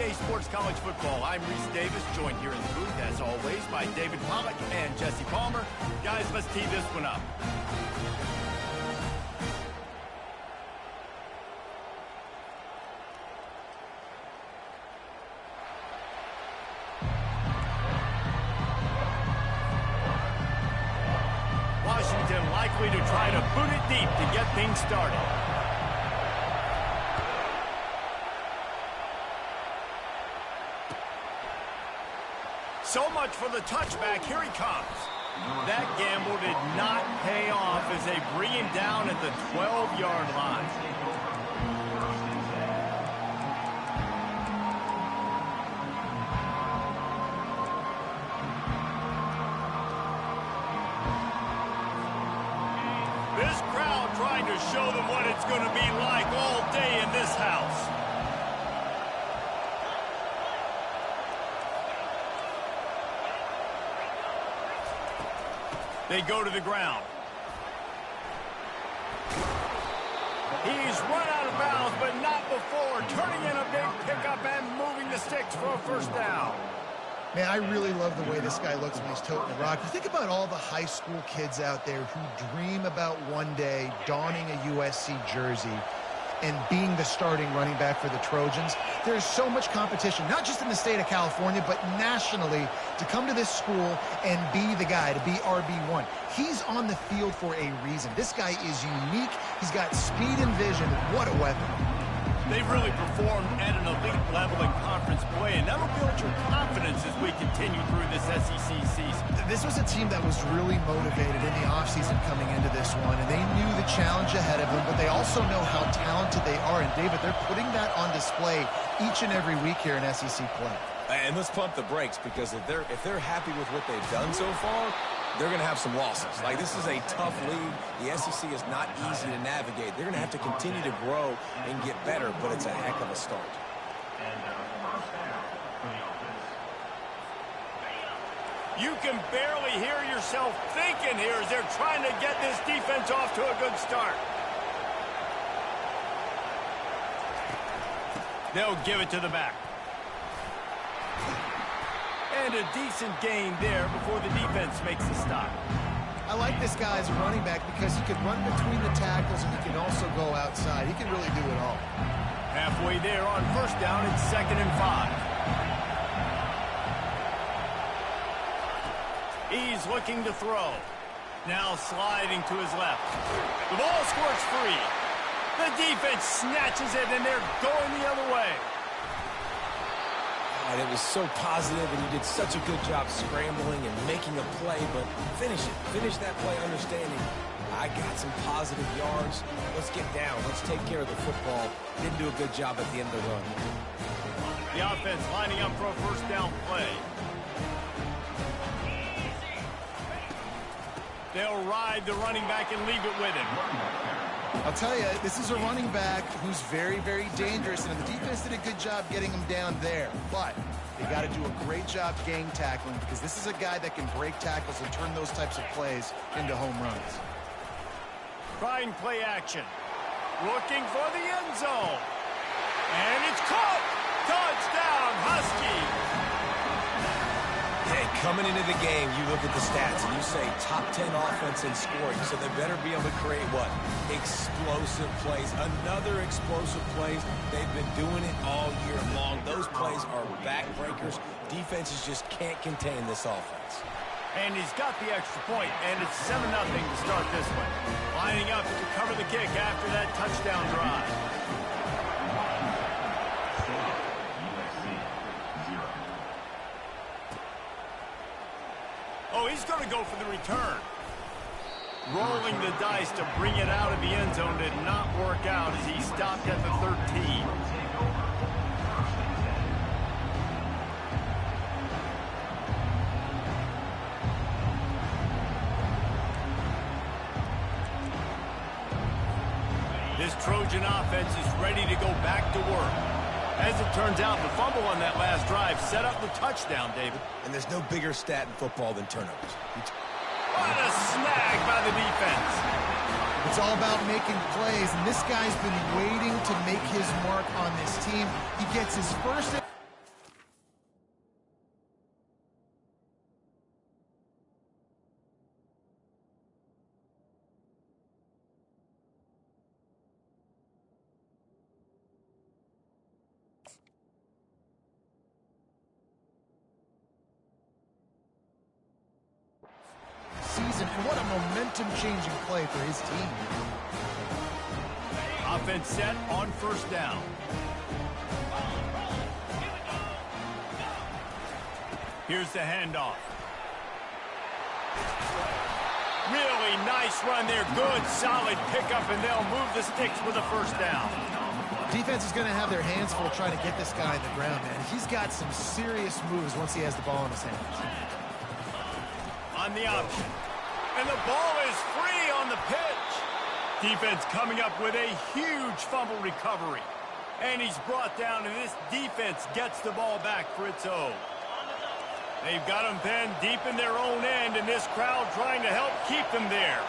EA Sports College Football. I'm Reese Davis, joined here in the booth, as always, by David Pollack and Jesse Palmer. Guys, let's tee this one up. Washington likely to try to boot it deep to get things started. So much for the touchback. Here he comes. That gamble did not pay off as they bring him down at the 12-yard line. This crowd trying to show them what it's going to be like all day in this house. They go to the ground. He's run out of bounds, but not before turning in a big pickup and moving the sticks for a first down. Man, I really love the way this guy looks when he's toting the rock. You think about all the high school kids out there who dream about one day donning a USC jersey and being the starting running back for the Trojans. There's so much competition, not just in the state of California, but nationally, to come to this school and be the guy, to be RB1. He's on the field for a reason. This guy is unique. He's got speed and vision. What a weapon. They've really performed at an elite level in conference play, and that'll build your confidence as we continue through this SEC season. This was a team that was really motivated in the offseason coming into this one, and they knew the challenge ahead of them, but they also know how talented they are. And, David, they're putting that on display each and every week here in SEC play. And let's pump the brakes, because if they're happy with what they've done so far, they're going to have some losses. Like, this is a tough league. The SEC is not easy to navigate. They're going to have to continue to grow and get better, but it's a heck of a start. You can barely hear yourself thinking here as they're trying to get this defense off to a good start. They'll give it to the back. And a decent gain there before the defense makes the stop. I like this guy as a running back because he can run between the tackles and he can also go outside. He can really do it all. Halfway there on first down, it's 2nd and 5. He's looking to throw. Now sliding to his left. The ball squirts free. The defense snatches it, and they're going the other way. And it was so positive, and he did such a good job scrambling and making a play, but finish it. Finish that play understanding, I got some positive yards. Let's get down. Let's take care of the football. Didn't do a good job at the end of the run. The offense lining up for a first down play. They'll ride the running back and leave it with him. I'll tell you, this is a running back who's very, very dangerous, and the defense did a good job getting him down there. But they got to do a great job gang tackling, because this is a guy that can break tackles and turn those types of plays into home runs. Trying play action. Looking for the end zone. And it's caught! Touchdown, Husky! Hey, coming into the game, you look at the stats and you say top 10 offense in scoring, so they better be able to create what? Explosive plays. Another explosive plays. They've been doing it all year long. Those plays are backbreakers. Defenses just can't contain this offense. And he's got the extra point, and it's 7-0 to start this one. Lining up to cover the kick after that touchdown drive. Oh, he's going to go for the return. Rolling the dice to bring it out of the end zone did not work out as he stopped at the 13. This Trojan offense is ready to go back to work. As it turns out, the fumble on that last drive set up the touchdown, David. And there's no bigger stat in football than turnovers. What a snag by the defense. It's all about making plays, and this guy's been waiting to make his mark on this team. He gets his first... And what a momentum-changing play for his team. Offense set on first down. Here's the handoff. Really nice run there. Good, solid pickup, and they'll move the sticks with a first down. Defense is going to have their hands full trying to get this guy in the ground, man. He's got some serious moves once he has the ball in his hands. On the option. And the ball is free on the pitch. Defense coming up with a huge fumble recovery. And he's brought down, and this defense gets the ball back for its own. They've got them pinned deep in their own end, and this crowd trying to help keep them there.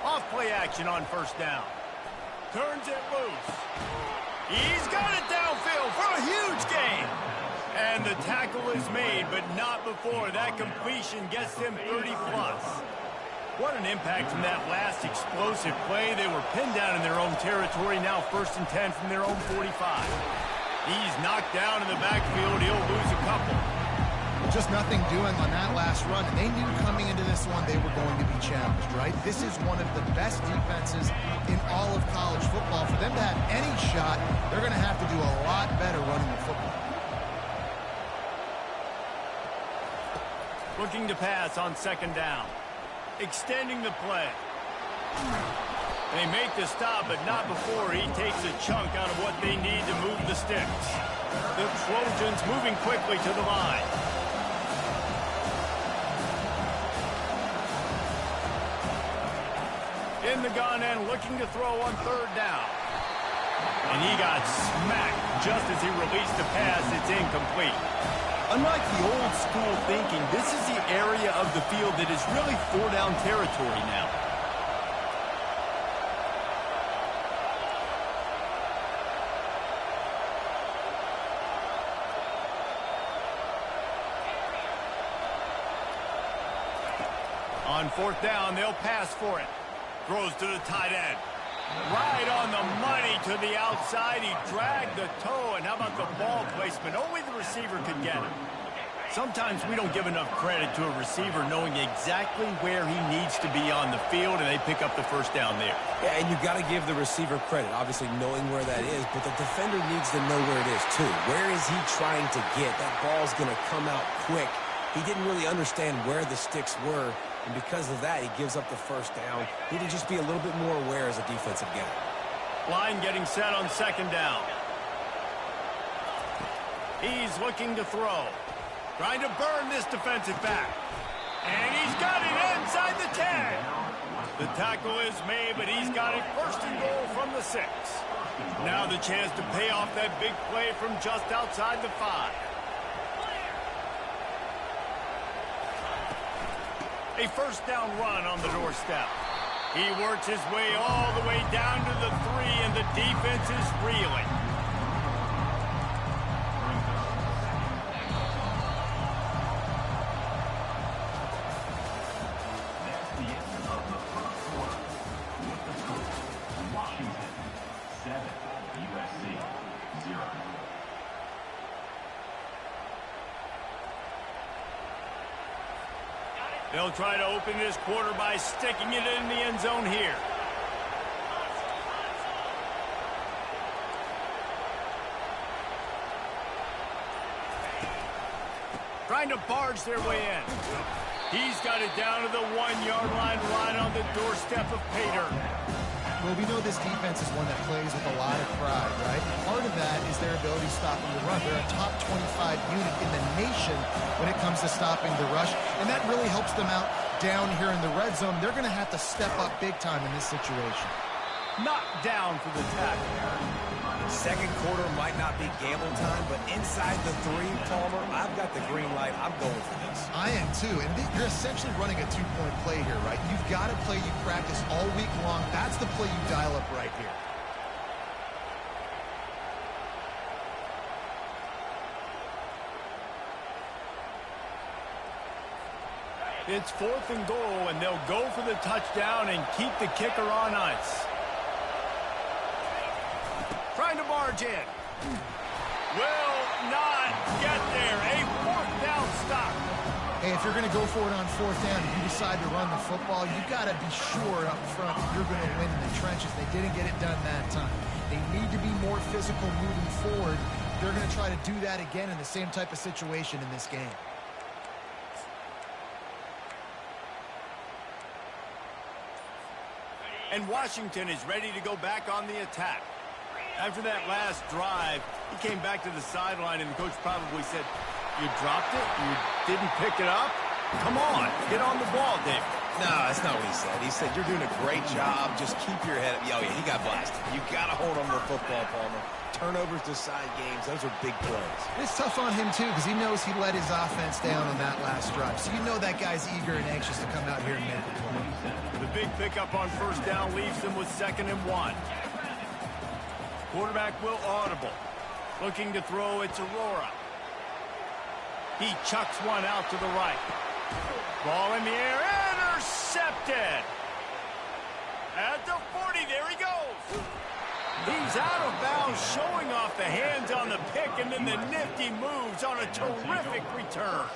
Off-play action on first down. Turns it loose. He's got it downfield for a huge gain. And the tackle is made, but not before that completion gets them 30-plus. What an impact from that last explosive play. They were pinned down in their own territory, now 1st and 10 from their own 45. He's knocked down in the backfield. He'll lose a couple. Just nothing doing on that last run, and they knew coming into this one they were going to be challenged, right? This is one of the best defenses in all of college football. For them to have any shot, they're going to have to do a lot better running the football. Looking to pass on second down. Extending the play. They make the stop, but not before he takes a chunk out of what they need to move the sticks. The Trojans moving quickly to the line. In the gun and looking to throw on third down. And he got smacked just as he released the pass. It's incomplete. Unlike the old school thinking, this is the area of the field that is really four-down territory now. On fourth down, they'll pass for it. Throws to the tight end. Right on the money to the outside. He dragged the toe, and how about the ball placement? Only the receiver could get it. Sometimes we don't give enough credit to a receiver knowing exactly where he needs to be on the field, and they pick up the first down there. Yeah, and you've got to give the receiver credit, obviously knowing where that is, but the defender needs to know where it is, too. Where is he trying to get? That ball's going to come out quick. He didn't really understand where the sticks were, and because of that, he gives up the first down. Need to just be a little bit more aware as a defensive guy. Line getting set on second down. He's looking to throw. Trying to burn this defensive back. And he's got it inside the 10. The tackle is made, but he's got it first and goal from the 6. Now the chance to pay off that big play from just outside the 5. A first down run on the doorstep. He works his way all the way down to the 3, and the defense is reeling. Washington, 7, USC, 0. They'll try to open this quarter by sticking it in the end zone here. Trying to barge their way in. He's got it down to the 1-yard line right on the doorstep of Pater. Well, we know this defense is one that plays with a lot of pride, right? Part of that is their ability stopping the run. They're a top 25 unit in the nation when it comes to stopping the rush, and that really helps them out down here in the red zone. They're going to have to step up big time in this situation. Knocked down for the tackle. Second quarter might not be gamble time, but inside the 3, Palmer, I've got the green light. I'm going for this. I am too, and you're essentially running a 2-point play here, right? You've got a play you practice all week long. That's the play you dial up right here. It's 4th and goal, and they'll go for the touchdown and keep the kicker on ice. Trying trying to barge in. Will not get there. A fourth down stop. Hey, if you're going to go for it on fourth down and you decide to run the football, you got to be sure up front that you're going to win in the trenches. They didn't get it done that time. They need to be more physical moving forward. They're going to try to do that again in the same type of situation in this game. And Washington is ready to go back on the attack. After that last drive, he came back to the sideline, and the coach probably said, "You dropped it? You didn't pick it up? Come on, get on the ball, David." No, that's not what he said. He said, "You're doing a great job. Just keep your head up." Oh, yeah, he got blasted. You got to hold on to the football, Palmer. Turnovers decide games. Those are big plays. It's tough on him, too, because he knows he let his offense down on that last drive. So you know that guy's eager and anxious to come out here and make a play. The big pickup on first down leaves them with 2nd and 1. Quarterback will audible. Looking to throw, it's Aurora. He chucks one out to the right. Ball in the air, intercepted. At the 40, there he goes. He's out of bounds, showing off the hands on the pick, and then the nifty moves on a terrific return.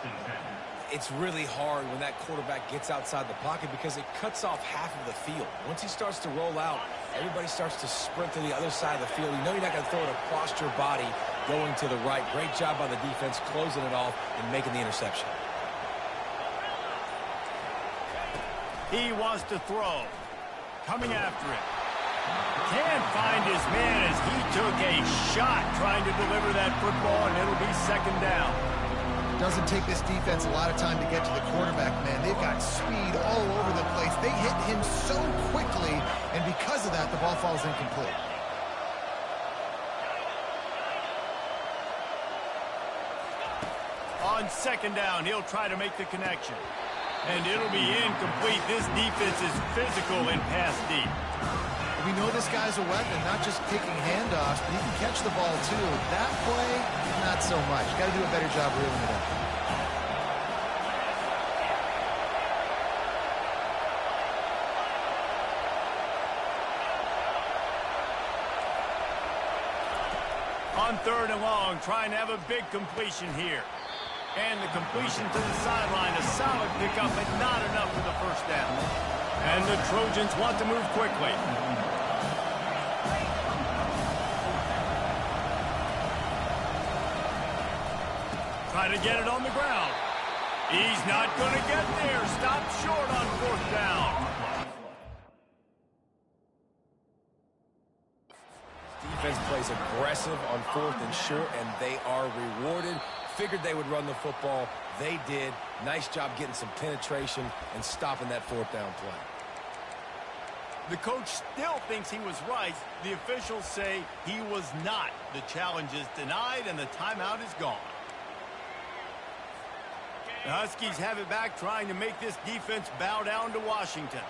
It's really hard when that quarterback gets outside the pocket because it cuts off half of the field. Once he starts to roll out, everybody starts to sprint to the other side of the field. You know you're not going to throw it across your body going to the right. Great job by the defense closing it off and making the interception. He wants to throw. Coming after it. Can't find his man as he took a shot trying to deliver that football, and it'll be 2nd down. Doesn't take this defense a lot of time to get to the quarterback, man. They've got speed all over the place. They hit him so quickly, and because of that, the ball falls incomplete. On 2nd down, he'll try to make the connection. And it'll be incomplete. This defense is physical and pass deep. We know this guy's a weapon, not just kicking handoffs, but he can catch the ball, too. That play, not so much. Got to do a better job reeling it up. On 3rd and long, trying to have a big completion here. And the completion to the sideline, a solid pickup, but not enough for the first down. And the Trojans want to move quickly. Trying to get it on the ground. He's not going to get there. Stopped short on 4th down. Defense plays aggressive on 4th and short, and they are rewarded. Figured they would run the football. They did. Nice job getting some penetration and stopping that 4th down play. The coach still thinks he was right. The officials say he was not. The challenge is denied, and the timeout is gone. The Huskies have it back, trying to make this defense bow down to Washington.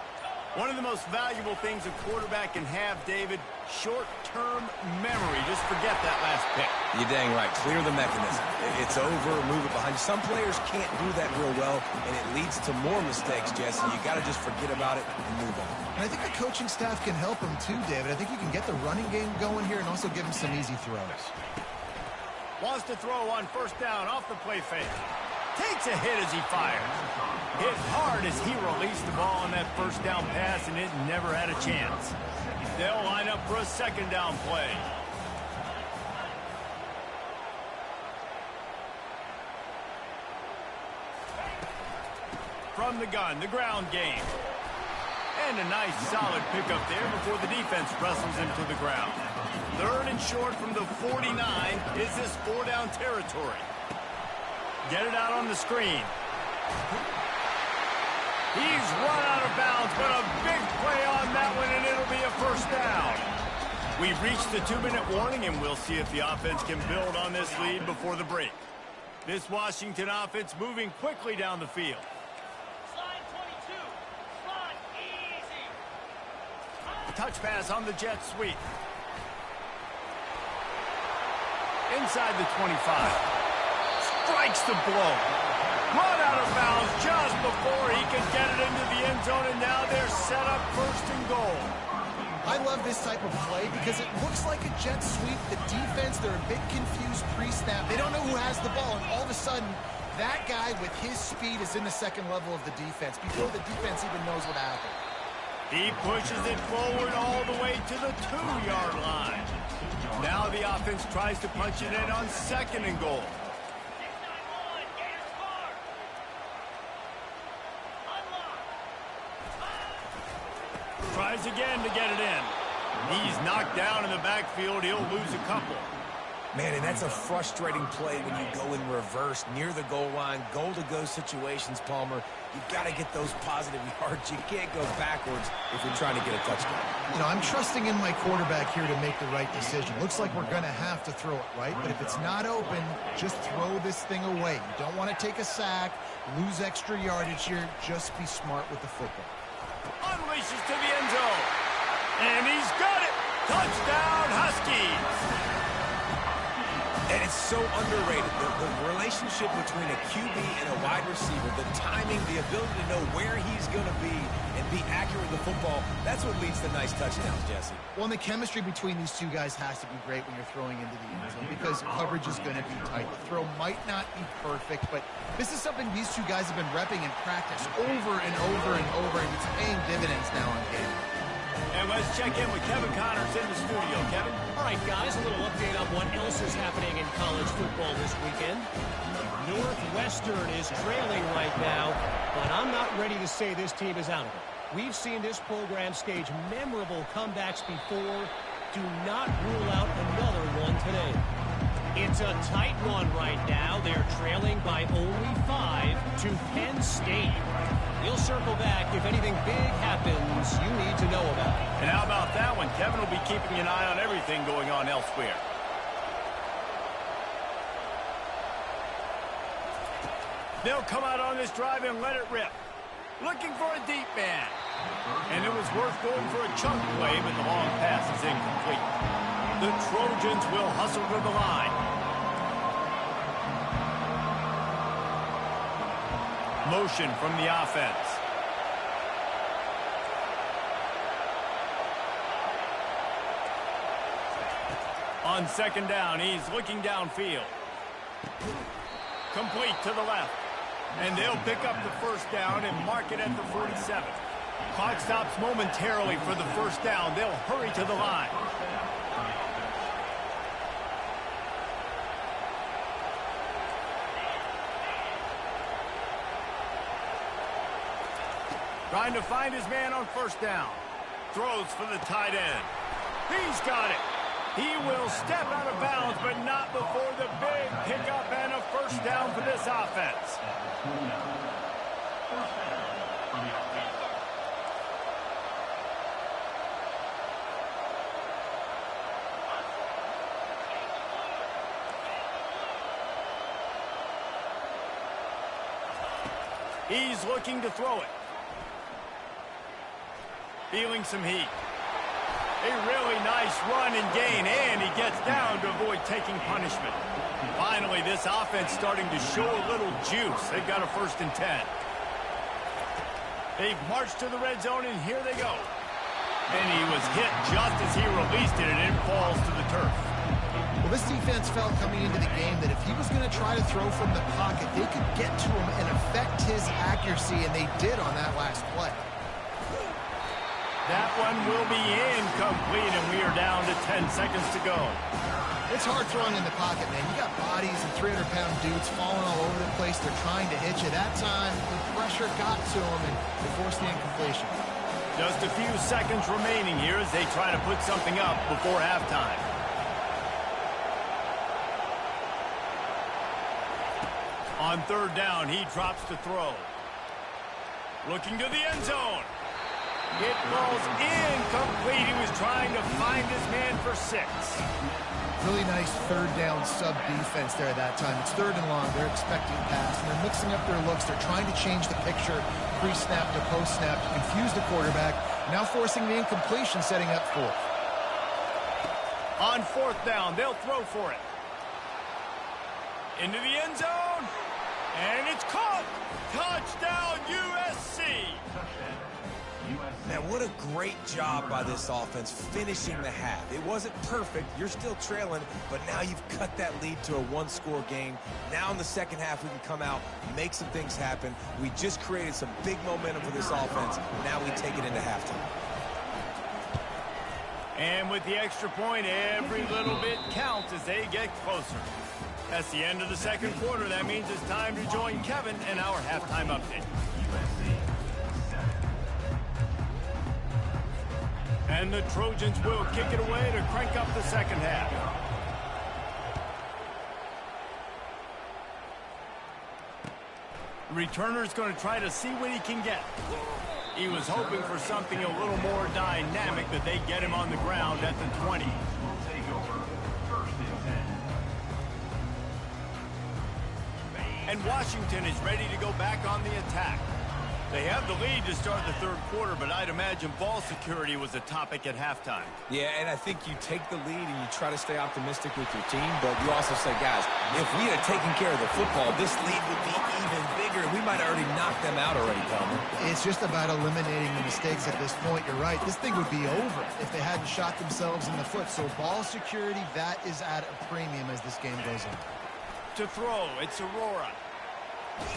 One of the most valuable things a quarterback can have, David, short-term memory. Just forget that last pick. You're dang right. Clear the mechanism. It's over, move it behind you. Some players can't do that real well, and it leads to more mistakes, Jesse. You got to just forget about it and move on. And I think the coaching staff can help him too, David. I think you can get the running game going here and also give him some easy throws. Wants to throw on 1st down off the play fake. Takes a hit as he fires. Hit hard as he released the ball on that 1st down pass, and it never had a chance. They'll line up for a 2nd down play. From the gun, the ground game. And a nice solid pickup there before the defense wrestles him to the ground. 3rd and short from the 49. Is this 4-down territory? Get it out on the screen. He's run out of bounds, but a big play on that one, and it'll be a 1st down. We've reached the 2-minute warning, and we'll see if the offense can build on this lead before the break. This Washington offense moving quickly down the field. Slide 22. Slide easy. Touch pass on the jet sweep. Inside the 25. Strikes the blow. Run out of bounds just before he could get it into the end zone, and now they're set up 1st and goal. I love this type of play because it looks like a jet sweep. The defense, they're a bit confused pre-snap. They don't know who has the ball, and all of a sudden, that guy with his speed is in the second level of the defense before the defense even knows what happened. He pushes it forward all the way to the 2-yard line. Now the offense tries to punch it in on 2nd and goal. 691, Gators score. Unlock. Tries again to get it in. He's knocked down in the backfield. He'll lose a couple. Man, and that's a frustrating play when you go in reverse near the goal line. Goal-to-go situations, Palmer. You've got to get those positive yards. You can't go backwards if you're trying to get a touchdown. You know, I'm trusting in my quarterback here to make the right decision. Looks like we're going to have to throw it, right? But if it's not open, just throw this thing away. You don't want to take a sack, lose extra yardage here. Just be smart with the football. Unleashes to the end zone. And he's got it. Touchdown, Huskies. And it's so underrated. The relationship between a QB and a wide receiver, the timing, the ability to know where he's going to be and be accurate with the football, that's what leads to nice touchdowns, Jesse. Well, and the chemistry between these two guys has to be great when you're throwing into the end zone because coverage is going to be tight. The throw might not be perfect, but this is something these two guys have been repping in practice over and over and over, and it's paying dividends now on game. And let's check in with Kevin Connors in the studio. Kevin? All right, guys, a little update on what else is happening in college football this weekend. Northwestern is trailing right now, but I'm not ready to say this team is out of it. We've seen this program stage memorable comebacks before. Do not rule out another one today. It's a tight one right now. They're trailing by only 5 to Penn State. We'll circle back if anything big happens you need to know about. And how about that one? Kevin will be keeping an eye on everything going on elsewhere. They'll come out on this drive and let it rip. Looking for a deep man. And it was worth going for a chunk play, but the long pass is incomplete. The Trojans will hustle to the line. Motion from the offense. On 2nd down, he's looking downfield. Complete to the left. And they'll pick up the 1st down and mark it at the 47. Clock stops momentarily for the 1st down. They'll hurry to the line. Trying to find his man on 1st down. Throws for the tight end. He's got it. He will step out of bounds, but not before the big pickup and a 1st down for this offense. He's looking to throw it. Feeling some heat. A really nice run and gain, and he gets down to avoid taking punishment. Finally, this offense starting to show a little juice. They've got a 1st and 10. They've marched to the red zone, and here they go. And he was hit just as he released it, and it falls to the turf. Well, this defense felt coming into the game that if he was going to try to throw from the pocket, they could get to him and affect his accuracy, and they did on that last play. That one will be incomplete, and we are down to 10 seconds to go. It's hard throwing in the pocket, man. You got bodies and 300-pound dudes falling all over the place. They're trying to hit you. That time, the pressure got to them, and they forced the incompletion. Just a few seconds remaining here as they try to put something up before halftime. On 3rd down, he drops to throw. Looking to the end zone. It falls incomplete. He was trying to find his man for 6. Really nice 3rd down sub-defense there at that time. It's 3rd and long. They're expecting pass, and they're mixing up their looks. They're trying to change the picture pre-snap to post-snap to confuse the quarterback. Now forcing the incompletion, setting up 4th. On 4th down, they'll throw for it. Into the end zone. And it's caught. Touchdown, USC. USC. Man, what a great job by this offense finishing the half. It wasn't perfect. You're still trailing, but now you've cut that lead to a one-score game. Now in the second half, we can come out, make some things happen. We just created some big momentum for this offense. Now we take it into halftime. And with the extra point, every little bit counts as they get closer. That's the end of the second quarter. That means it's time to join Kevin in our halftime update. And the Trojans will kick it away to crank up the second half. The returner's going to try to see what he can get. He was hoping for something a little more dynamic, that they get him on the ground at the 20. And Washington is ready to go back on the attack. They have the lead to start the third quarter, but I'd imagine ball security was a topic at halftime. Yeah, and I think you take the lead and you try to stay optimistic with your team, but you also say, guys, if we had taken care of the football, this lead would be even bigger. We might have already knocked them out already, Palmer. It's just about eliminating the mistakes at this point. You're right. This thing would be over if they hadn't shot themselves in the foot. So ball security, that is at a premium as this game goes on. To throw, it's Aurora.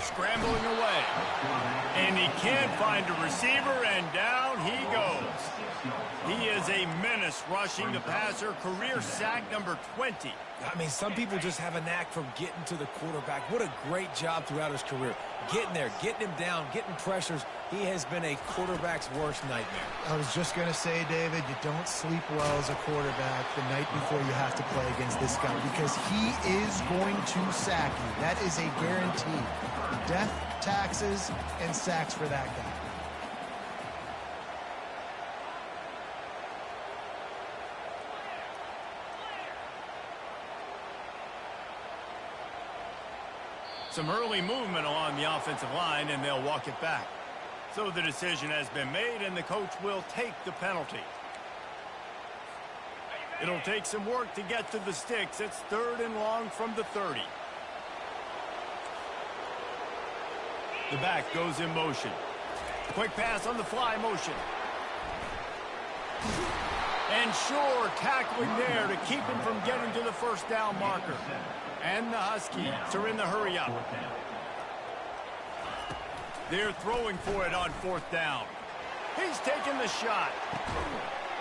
Scrambling away. And he can't find a receiver, and down he goes. He is a menace rushing the passer. Career sack number 20. I mean, some people just have a knack for getting to the quarterback. What a great job throughout his career. Getting there, getting him down, getting pressures. He has been a quarterback's worst nightmare. I was just going to say, David, you don't sleep well as a quarterback the night before you have to play against this guy, because he is going to sack you. That is a guarantee. Death, taxes, and sacks for that guy. Some early movement along the offensive line, and they'll walk it back. So the decision has been made, and the coach will take the penalty. It'll take some work to get to the sticks. It's 3rd and long from the 30. The back goes in motion. Quick pass on the fly motion. And sure, tackling there to keep him from getting to the first down marker. And the Huskies are in the hurry up. They're throwing for it on 4th down. He's taking the shot.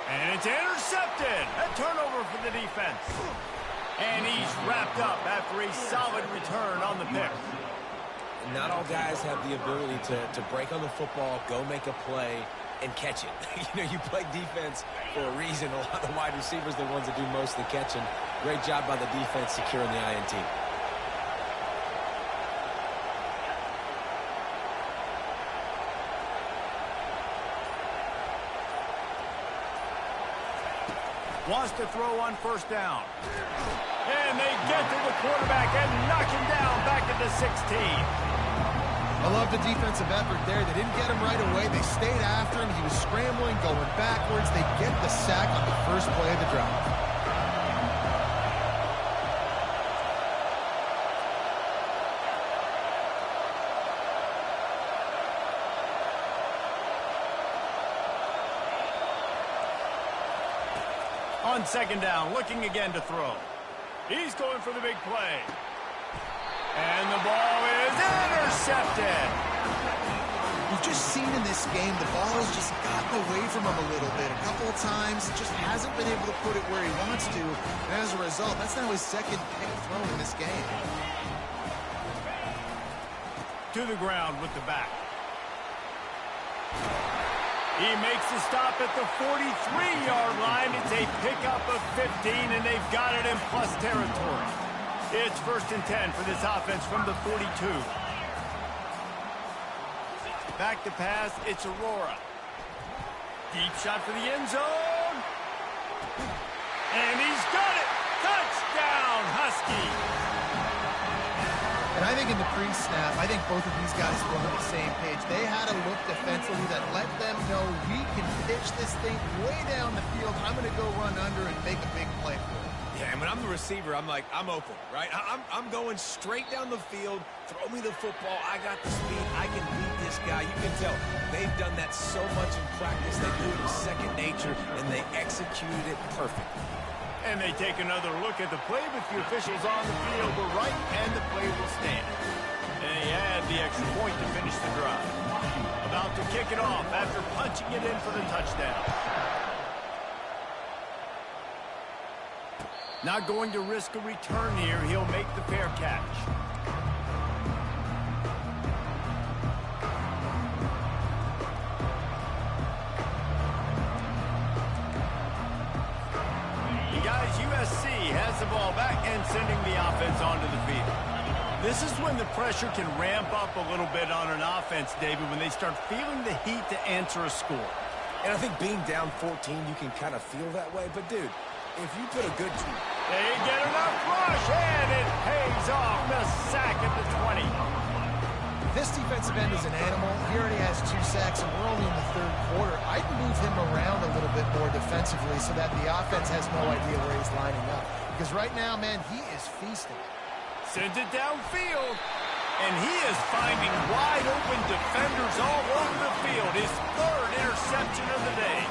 And it's intercepted. A turnover for the defense. And he's wrapped up after a solid return on the pick. Not all guys have the ability to break on the football, go make a play, and catch it. You know, you play defense for a reason. A lot of the wide receivers are the ones that do most of the catching. Great job by the defense securing the INT. Wants to throw on 1st down. And they get to the quarterback and knock him down back at the 16. I love the defensive effort there. They didn't get him right away. They stayed after him. He was scrambling, going backwards. They get the sack on the first play of the drive. On 2nd down, looking again to throw. He's going for the big play. And the ball is intercepted. We've just seen in this game the ball has just gotten away from him a little bit. A couple of times, just hasn't been able to put it where he wants to. And as a result, that's now his 2nd pick throw in this game. To the ground with the back. He makes the stop at the 43-yard line. It's a pickup of 15, and they've got it in plus territory. It's 1st and 10 for this offense from the 42. Back to pass, it's Aurora. Deep shot for the end zone. And he's got it. Touchdown, Husky. And I think in the pre-snap, I think both of these guys were on the same page. They had a look defensively that let them know we can pitch this thing way down the field. I'm going to go run under and make a big play for it. Yeah, and when I'm the receiver, I'm like, I'm open, right? I'm going straight down the field. Throw me the football. I got the speed. I can beat this guy. You can tell they they've done that so much in practice. They knew it was second nature, and they executed it perfectly. And they take another look at the play, but the officials on the field were right, and the play will stand. And they add the extra point to finish the drive. About to kick it off after punching it in for the touchdown. Not going to risk a return here. He'll make the fair catch. USC has the ball back and sending the offense onto the field. This is when the pressure can ramp up a little bit on an offense, David, when they start feeling the heat to answer a score. And I think being down 14, you can kind of feel that way. But, dude, if you put a good... They get enough rush, and it pays off. The sack at the 20. This defensive end is an animal. He already has 2 sacks, and we're only in the third quarter. I'd move him around a little bit more defensively so that the offense has no idea where he's lining up. Because right now, man, he is feasting. Sends it downfield, and he is finding wide-open defenders all over the field. His 3rd interception of the day.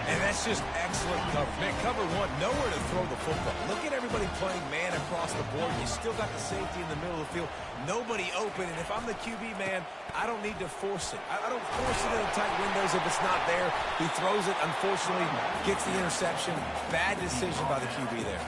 And that's just excellent cover. Man, cover 1, nowhere to throw the football. Look at everybody playing man across the board. You still got the safety in the middle of the field. Nobody open. And if I'm the QB, man, I don't need to force it. I don't force it in the tight windows if it's not there. He throws it, unfortunately, gets the interception. Bad decision by the QB there.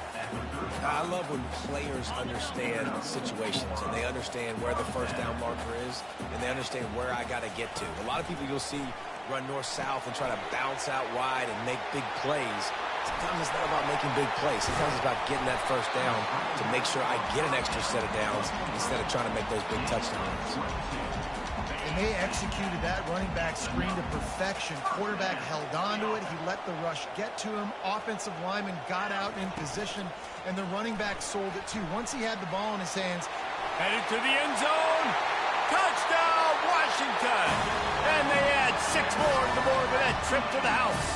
I love when players understand situations and they understand where the first down marker is and they understand where I got to get to. A lot of people you'll see run north-south and try to bounce out wide and make big plays. Sometimes it's not about making big plays. Sometimes it's about getting that first down to make sure I get an extra set of downs instead of trying to make those big touchdowns. And they executed that running back screen to perfection. Quarterback held on to it. He let the rush get to him. Offensive lineman got out in position, and the running back sold it too. Once he had the ball in his hands. Headed to the end zone. Touchdown, Washington. And they add 6 more to the board with that trip to the house.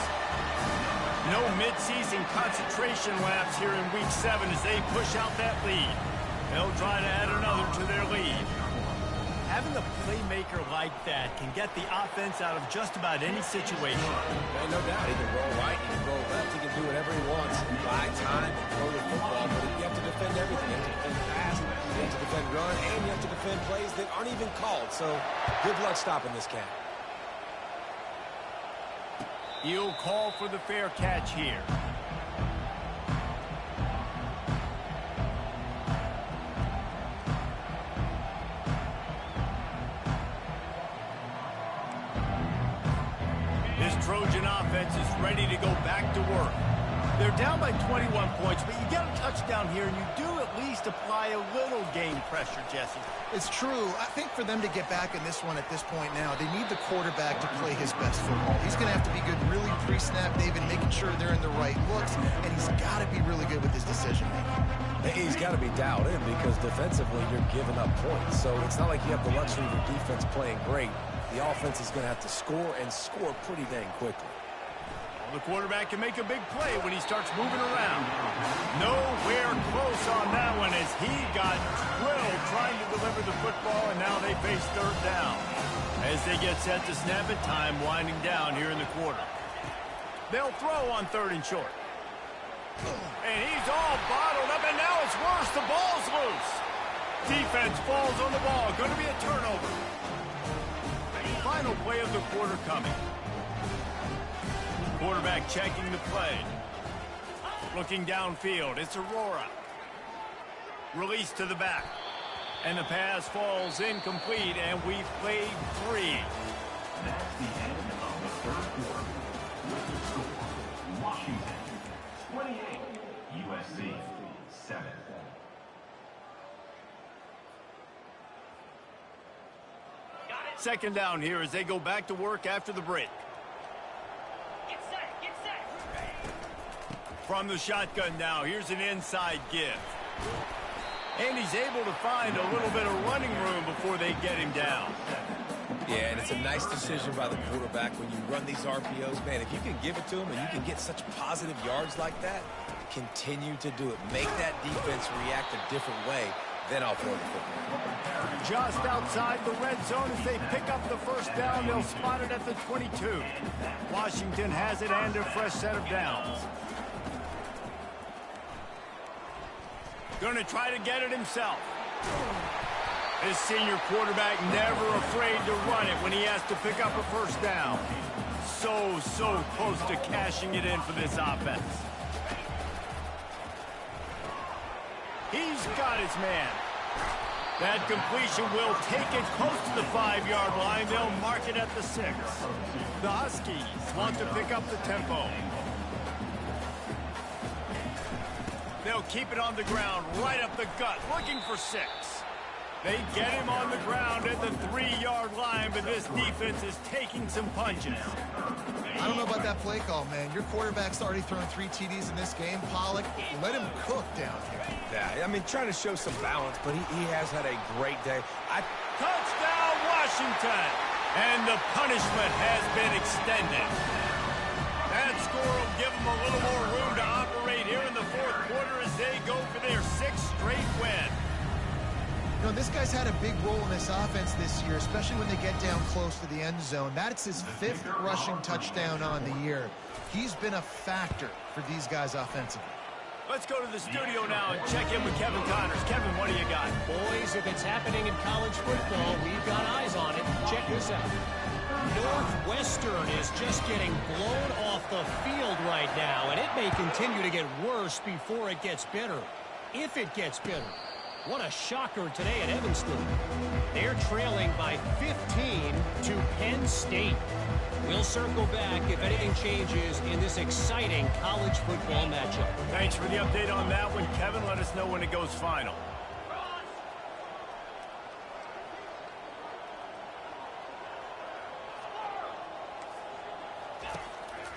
No midseason concentration laps here in Week 7 as they push out that lead. They'll try to add another to their lead. Having a playmaker like that can get the offense out of just about any situation. No doubt. He can roll right, he can roll left, he can do whatever he wants. Buy time and throw the football, but you have to defend everything. You have to defend pass, you have to defend run, and you have to defend plays that aren't even called. So good luck stopping this cat. He'll call for the fair catch here. Trojan offense is ready to go back to work. They're down by 21 points, but you get a touchdown here, and you do at least apply a little game pressure, Jesse. It's true. I think for them to get back in this one at this point now, they need the quarterback to play his best football. He's going to have to be good really pre-snap, David, making sure they're in the right looks, and he's got to be really good with his decision-making. He's got to be dialed in because defensively you're giving up points. So it's not like you have the luxury of your defense playing great. The offense is going to have to score and score pretty dang quickly. The quarterback can make a big play when he starts moving around. Nowhere close on that one as he got drilled trying to deliver the football, and now they face 3rd down. As they get set to snap it, time winding down here in the quarter. They'll throw on 3rd and short. And he's all bottled up, and now it's worse. The ball's loose. Defense falls on the ball. Going to be a turnover. Final play of the quarter coming. Quarterback checking the play. Looking downfield. It's Aurora. Release to the back. And the pass falls incomplete, and we've played 3. That's the end of the 3rd quarter. With the score, Washington 28, USC 7. Second down here as they go back to work after the break. Get set, get set. From the shotgun now, here's an inside give. And he's able to find a little bit of running room before they get him down. Yeah, and it's a nice decision by the quarterback when you run these RPOs. Man, if you can give it to him and you can get such positive yards like that, continue to do it. Make that defense react a different way. then I'll throw the football. Just outside the red zone as they pick up the first down. They'll spot it at the 22. Washington has it and a fresh set of downs. Going to try to get it himself. This senior quarterback never afraid to run it when he has to pick up a first down. So close to cashing it in for this offense. He's got his man. That completion will take it close to the 5-yard line. They'll mark it at the 6. The Huskies want to pick up the tempo. They'll keep it on the ground, right up the gut, looking for 6. They get him on the ground at the 3-yard line, but this defense is taking some punches. I don't know about that play call, man. Your quarterback's already thrown 3 TDs in this game. Pollock, let him cook down here. Yeah, I mean, trying to show some balance, but he has had a great day. Touchdown, Washington! And the punishment has been extended. That score will give them a little more room to operate here in the fourth quarter as they go for their 6th straight win. You know, this guy's had a big role in this offense this year, especially when they get down close to the end zone. That's his 5th rushing touchdown on the year. He's been a factor for these guys offensively. Let's go to the studio now and check in with Kevin Connors. Kevin, what do you got? Boys, if it's happening in college football, we've got eyes on it. Check this out. Northwestern is just getting blown off the field right now, and it may continue to get worse before it gets better. If it gets better. What a shocker today at Evanston. They're trailing by 15 to Penn State. We'll circle back if anything changes in this exciting college football matchup. Thanks for the update on that one, Kevin. Let us know when it goes final.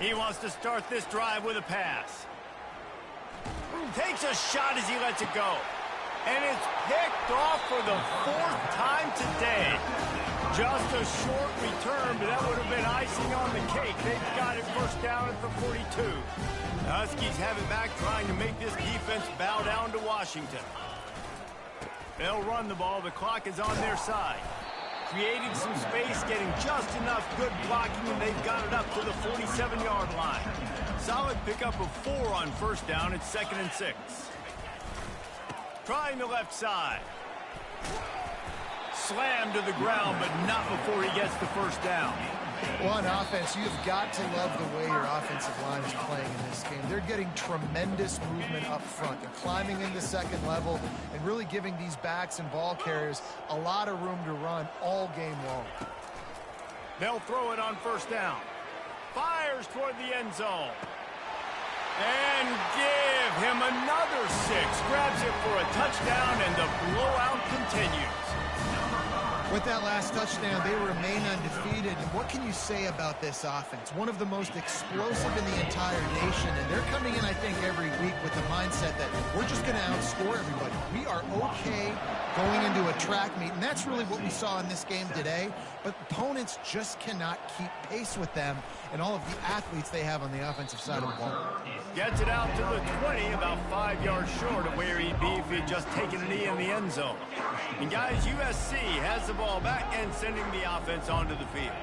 He wants to start this drive with a pass. Takes a shot as he lets it go. And it's picked off for the 4th time today. Just a short return, but that would have been icing on the cake. They've got it first down at the 42. The Huskies have it back, trying to make this defense bow down to Washington. They'll run the ball. The clock is on their side. Creating some space, getting just enough good blocking, and they've got it up to the 47-yard line. Solid pickup of 4 on first down. It's 2nd and 6. Trying the left side. Slammed to the ground, but not before he gets the first down. Well, on offense, you've got to love the way your offensive line is playing in this game. They're getting tremendous movement up front. They're climbing into second level and really giving these backs and ball carriers a lot of room to run all game long. They'll throw it on first down. Fires toward the end zone. And give him another 6. Grabs it for a touchdown, and the blowout continues. With that last touchdown, they remain undefeated. And what can you say about this offense? One of the most explosive in the entire nation. And they're coming in, I think, every week with the mindset that we're just going to outscore everybody. We are okay going into a track meet. And that's really what we saw in this game today. But opponents just cannot keep pace with them and all of the athletes they have on the offensive side of the ball. Gets it out to the 20, about 5 yards short of where he'd be if he'd just taken a knee in the end zone. And guys, USC has the ball back and sending the offense onto the field.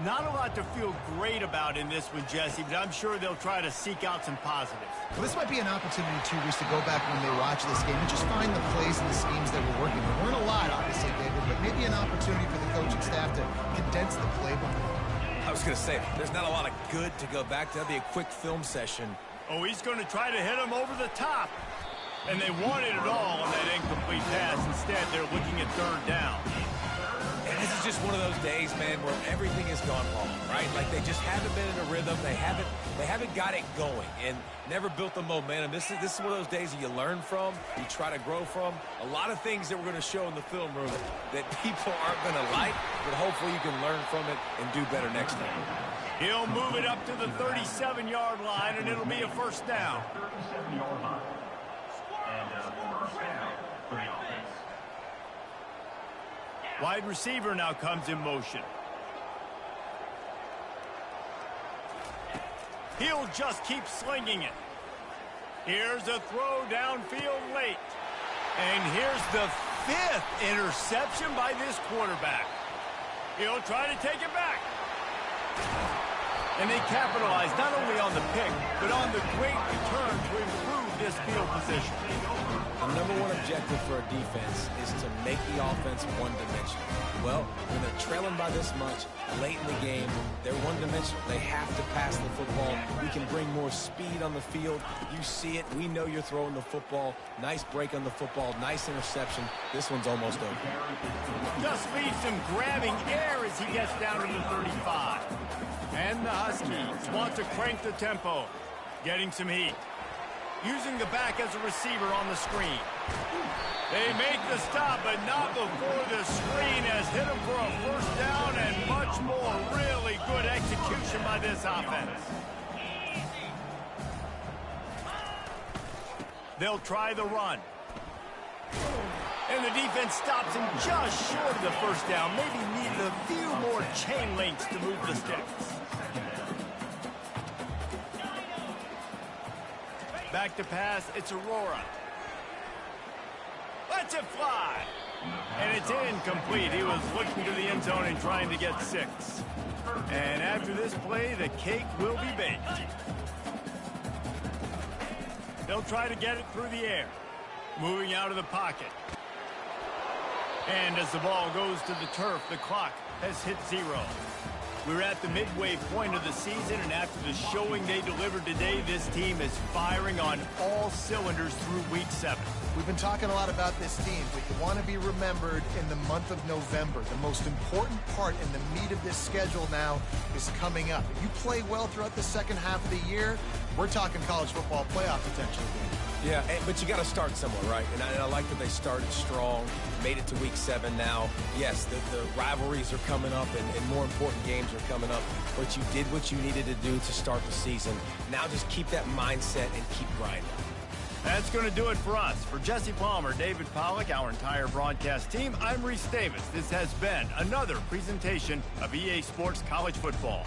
Not a lot to feel great about in this one, Jesse, but I'm sure they'll try to seek out some positives. Well, this might be an opportunity, too, Reese, to go back when they watch this game and just find the plays and the schemes that we're working. There weren't a lot, obviously, David, but maybe an opportunity for the coaching staff to condense the playbook. I was going to say, there's not a lot of good to go back to. That'd be a quick film session. Oh, he's going to try to hit him over the top. And they wanted it all on that incomplete pass. Instead, they're looking at third down. And this is just one of those days, man, where everything has gone wrong, right? Like they just haven't been in a rhythm. They haven't got it going and never built the momentum. This is one of those days that you learn from, you try to grow from. A lot of things that we're going to show in the film room that people aren't going to like, but hopefully you can learn from it and do better next time. He'll move it up to the 37-yard line, and it'll be a first down. 37-yard line. And first down for the offense. Wide receiver now comes in motion. He'll just keep slinging it. Here's a throw downfield late. And here's the 5th interception by this quarterback. He'll try to take it back. And they capitalize not only on the pick, but on the great return to improve this field position. The number one objective for a defense is to make the offense one-dimensional. Well, when they're trailing by this much, late in the game, they're one-dimensional. They have to pass the football. We can bring more speed on the field. You see it. We know you're throwing the football. Nice break on the football. Nice interception. This one's almost over. Just leaves him grabbing air as he gets down to the 35. And the Huskies want to crank the tempo, getting some heat. Using the back as a receiver on the screen. They make the stop, but not before the screen has hit them for a first down and much more. Really good execution by this offense. They'll try the run. And the defense stops him just short of the first down. Maybe needs a few more chain links to move the sticks. Back to pass, it's Aurora. Lets it fly. And it's incomplete. He was looking to the end zone and trying to get 6. And after this play, the cake will be baked. They'll try to get it through the air. Moving out of the pocket. And as the ball goes to the turf, the clock has hit 0. We're at the midway point of the season, and after the showing they delivered today, this team is firing on all cylinders through week 7. We've been talking a lot about this team, but you want to be remembered in the month of November. The most important part in the meat of this schedule now is coming up. If you play well throughout the second half of the year, we're talking college football playoff potential again. Yeah, but you got to start somewhere, right? And I like that they started strong, made it to week 7 now. Yes, the rivalries are coming up, and more important games are coming up. But you did what you needed to do to start the season. Now just keep that mindset and keep grinding. That's going to do it for us. For Jesse Palmer, David Pollack, our entire broadcast team, I'm Reese Davis. This has been another presentation of EA Sports College Football.